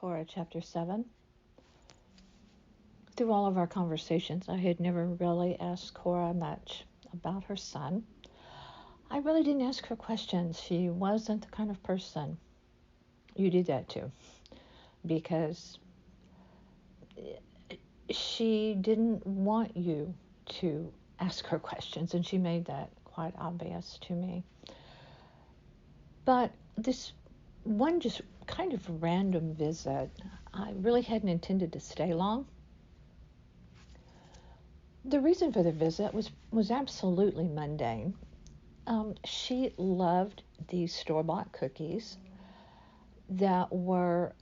Cora, chapter 7. Through all of our conversations, I had never really asked Cora much about her son. I really didn't ask her questions. She wasn't the kind of person you do that to, because she didn't want you to ask her questions, and she made that quite obvious to me. But this one just kind of random visit, I really hadn't intended to stay long. The reason for the visit was absolutely mundane. She loved these store-bought cookies that were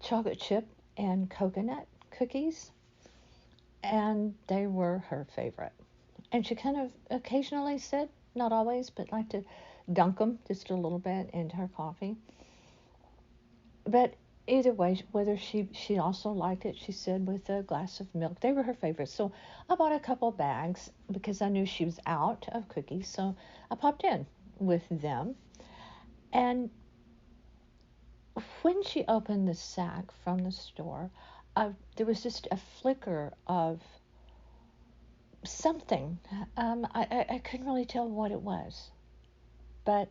chocolate chip and coconut cookies, and they were her favorite. And she kind of occasionally said, not always, but liked to dunk them just a little bit into her coffee. But either way, whether she also liked it, she said, with a glass of milk. They were her favorites. So I bought a couple bags because I knew she was out of cookies. So I popped in with them. And when she opened the sack from the store, there was just a flicker of something. I couldn't really tell what it was, but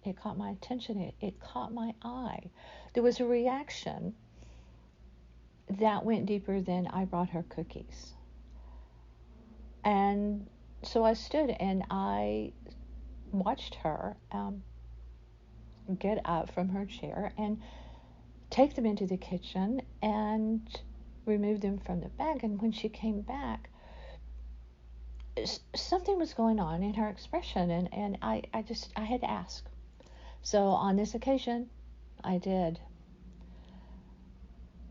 it caught my attention. It caught my eye. There was a reaction that went deeper than I brought her cookies. And so I stood and I watched her get up from her chair and take them into the kitchen and remove them from the bag. And when she came back, something was going on in her expression, and I had to ask. So on this occasion, I did.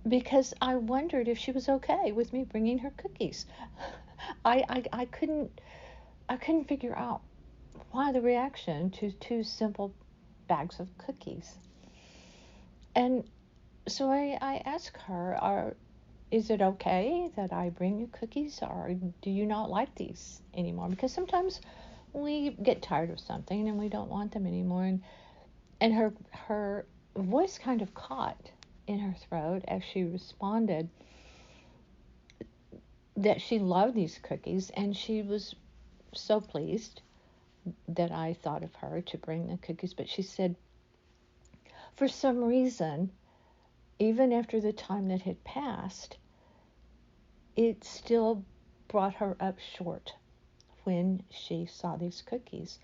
Because I wondered if she was okay with me bringing her cookies. I couldn't figure out why the reaction to two simple bags of cookies. And so I asked her, is it okay that I bring you cookies, or do you not like these anymore? Because sometimes we get tired of something and we don't want them anymore. And her voice kind of caught in her throat as she responded that she loved these cookies, and she was so pleased that I thought of her to bring the cookies. But she said, for some reason, even after the time that had passed, it still brought her up short when she saw these cookies.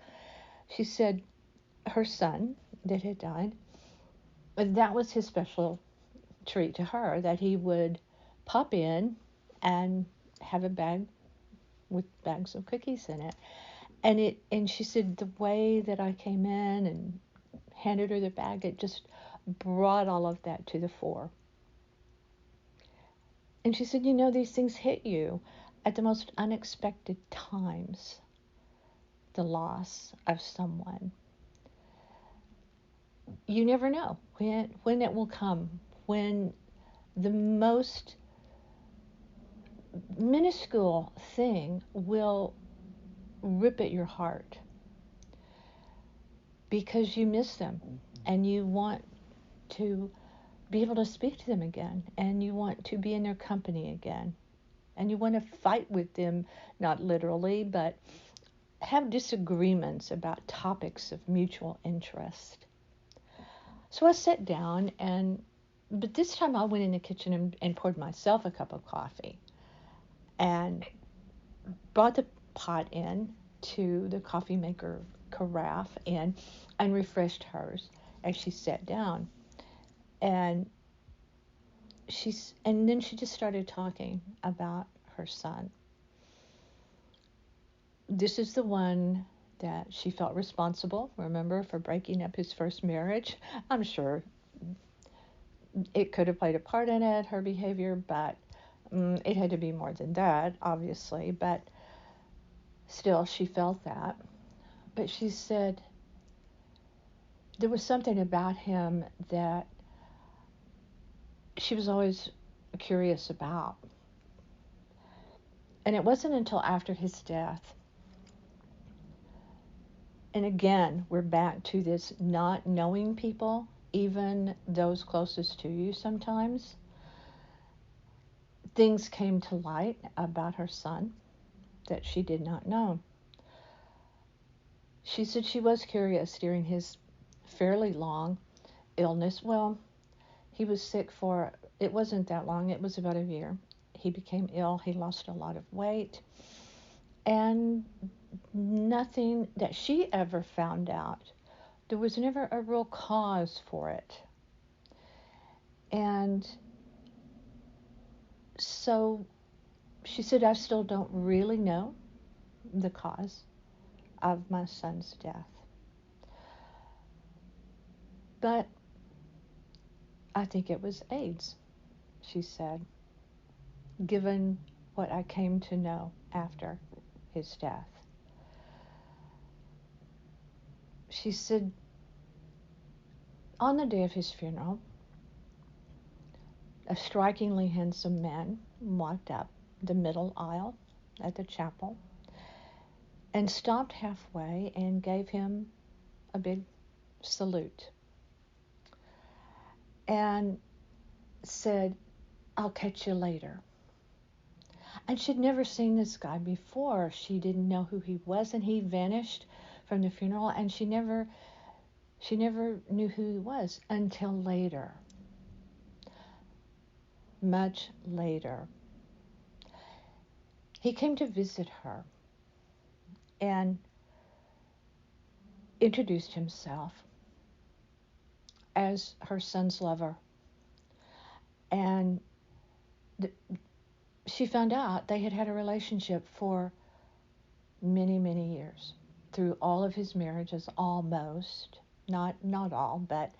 She said her son that had died, that was his special treat to her, that he would pop in and have a bag with bags of cookies in it. And she said the way that I came in and handed her the bag, it just brought all of that to the fore. And she said, these things hit you at the most unexpected times, the loss of someone. You never know when it will come, when the most minuscule thing will rip at your heart because you miss them and you want to be able to speak to them again, and you want to be in their company again, and you want to fight with them, not literally, but have disagreements about topics of mutual interest. So I sat down, but this time I went in the kitchen and poured myself a cup of coffee and brought the pot in to the coffee maker carafe and refreshed hers as she sat down. And then she just started talking about her son. This is the one that she felt responsible, remember, for breaking up his first marriage. I'm sure it could have played a part in it, her behavior, but it had to be more than that, obviously. But still, she felt that. But she said there was something about him that she was always curious about. And it wasn't until after his death, and again, we're back to this not knowing people, even those closest to you sometimes, things came to light about her son that she did not know. She said she was curious during his fairly long illness. Well, he was sick for, it wasn't that long, it was about a year. He became ill, he lost a lot of weight, and nothing that she ever found out. There was never a real cause for it. And so she said, I still don't really know the cause of my son's death. But I think it was AIDS, she said, given what I came to know after his death. She said, on the day of his funeral, a strikingly handsome man walked up the middle aisle at the chapel and stopped halfway and gave him a big salute and said, I'll catch you later. And she'd never seen this guy before. She didn't know who he was, and he vanished from the funeral, and she never knew who he was until later. Much later. He came to visit her and introduced himself as her son's lover. And she found out they had had a relationship for many, many years, through all of his marriages, almost. Not all, but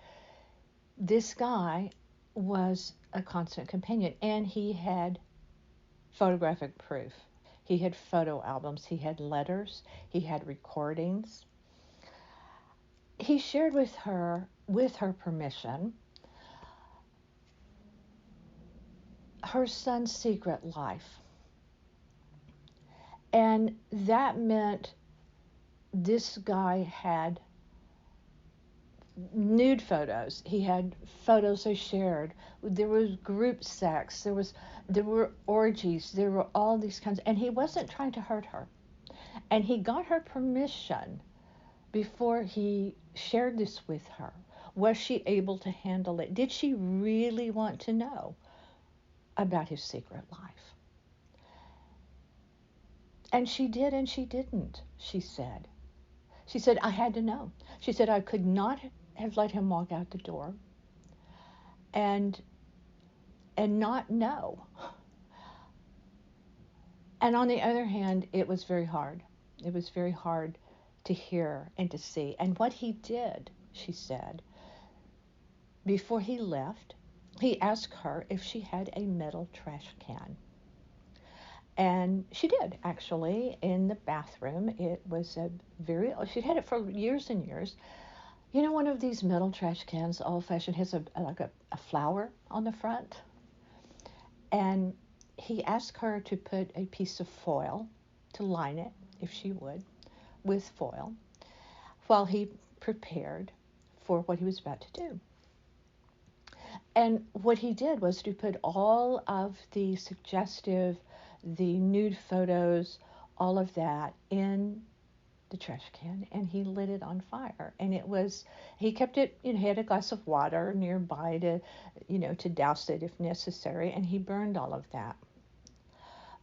this guy was a constant companion, and he had photographic proof. He had photo albums, he had letters, he had recordings. He shared with her permission, her son's secret life. And that meant this guy had nude photos. He had photos they shared. There was group sex. There were orgies. There were all these kinds. And he wasn't trying to hurt her. And he got her permission before he shared this with her. Was she able to handle it? Did she really want to know about his secret life? And she did and she didn't, she said. She said, I had to know. She said, I could not have let him walk out the door and not know. And on the other hand, it was very hard. It was very hard to hear and to see. And what he did, she said, before he left, he asked her if she had a metal trash can. And she did, actually, in the bathroom. It was she'd had it for years and years. You know, one of these metal trash cans, old-fashioned, has a flower on the front. And he asked her to put a piece of foil to line it, if she would, with foil, while he prepared for what he was about to do. And what he did was to put all of the suggestive, the nude photos, all of that in the trash can, and he lit it on fire. And he kept it, he had a glass of water nearby to douse it if necessary, and he burned all of that.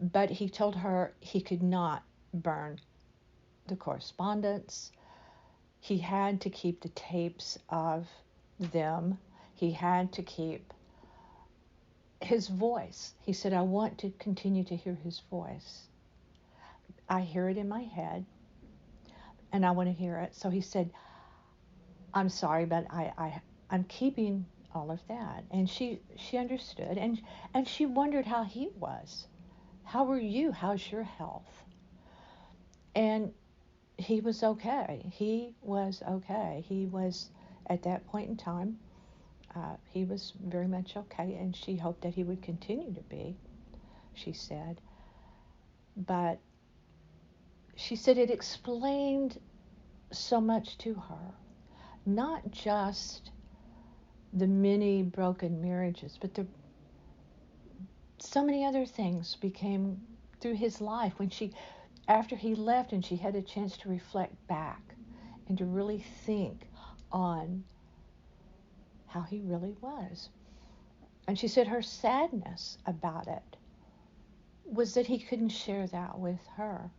But he told her he could not burn the correspondence. He had to keep the tapes of them. He had to keep his voice. He said, I want to continue to hear his voice. I hear it in my head, and I want to hear it. So he said, I'm sorry, but I'm keeping all of that. And she understood, and she wondered how he was. How are you? How's your health? And he was okay. He was okay. He was, at that point in time, he was very much okay, and she hoped that he would continue to be, she said. But she said it explained so much to her, not just the many broken marriages, but so many other things became through his life after he left and she had a chance to reflect back and to really think on how he really was. And she said her sadness about it was that he couldn't share that with her,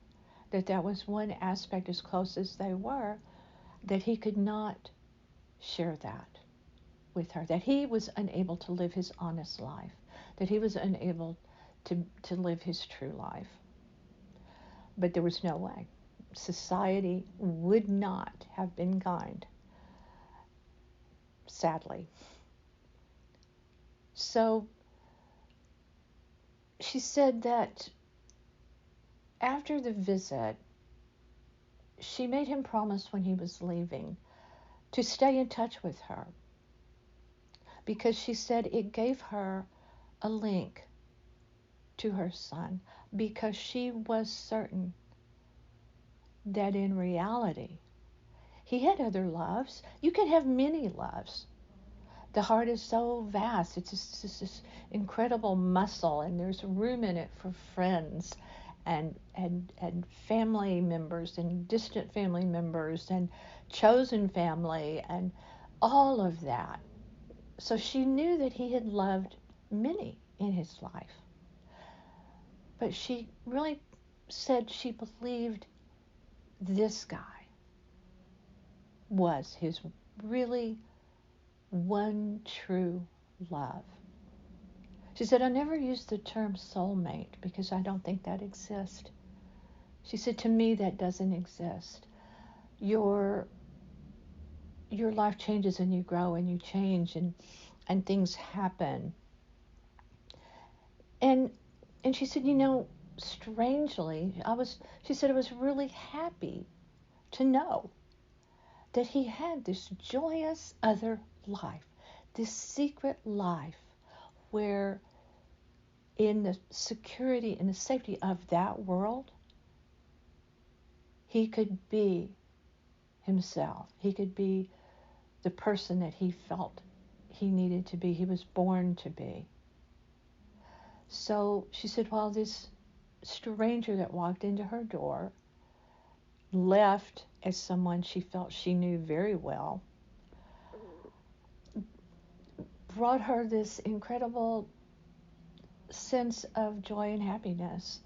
that was one aspect, as close as they were, that he could not share that with her, that he was unable to live his honest life, that he was unable to live his true life. But there was no way. Society would not have been kind, sadly. So she said that after the visit, she made him promise when he was leaving to stay in touch with her, because she said it gave her a link to her son, because she was certain that in reality he had other loves. You can have many loves. The heart is so vast. It's just this incredible muscle, and there's room in it for friends and family members and distant family members and chosen family and all of that. So she knew that he had loved many in his life. But she really said she believed this guy was his really one true love. She said, I never used the term soulmate because I don't think that exists. She said, to me, that doesn't exist. Your life changes and you grow and you change and things happen. And she said, strangely, she said, I was really happy to know that he had this joyous other life, this secret life where in the security and the safety of that world, he could be himself. He could be the person that he felt he needed to be, he was born to be. So she said, while this stranger that walked into her door left as someone she felt she knew very well, brought her this incredible sense of joy and happiness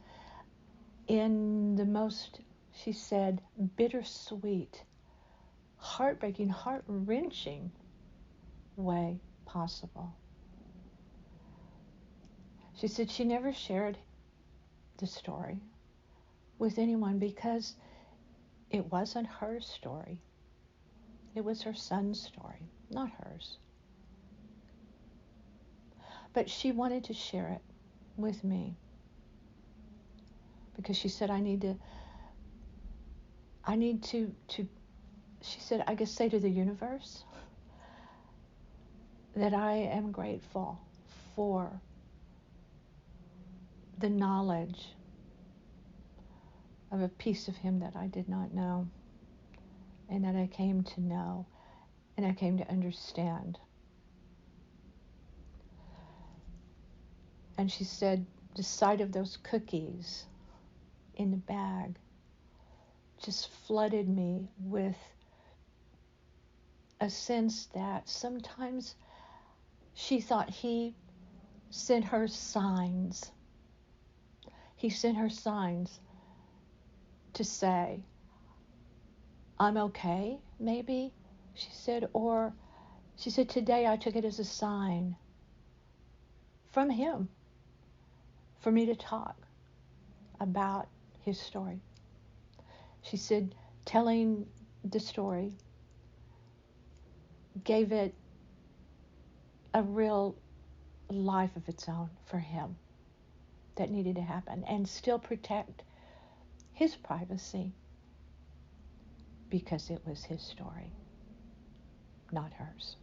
in the most, she said, bittersweet, heartbreaking, heart-wrenching way possible. She said she never shared the story with anyone because it wasn't her story. It was her son's story, not hers. But she wanted to share it with me because she said, I need to, she said, I guess say to the universe that I am grateful for the knowledge of a piece of him that I did not know and that I came to know and I came to understand. And she said the sight of those cookies in the bag just flooded me with a sense that sometimes she thought he sent her signs. He sent her signs to say, I'm okay, maybe, she said, or she said, today I took it as a sign from him for me to talk about his story. She said, telling the story gave it a real life of its own for him that needed to happen and still protect his privacy because it was his story, not hers.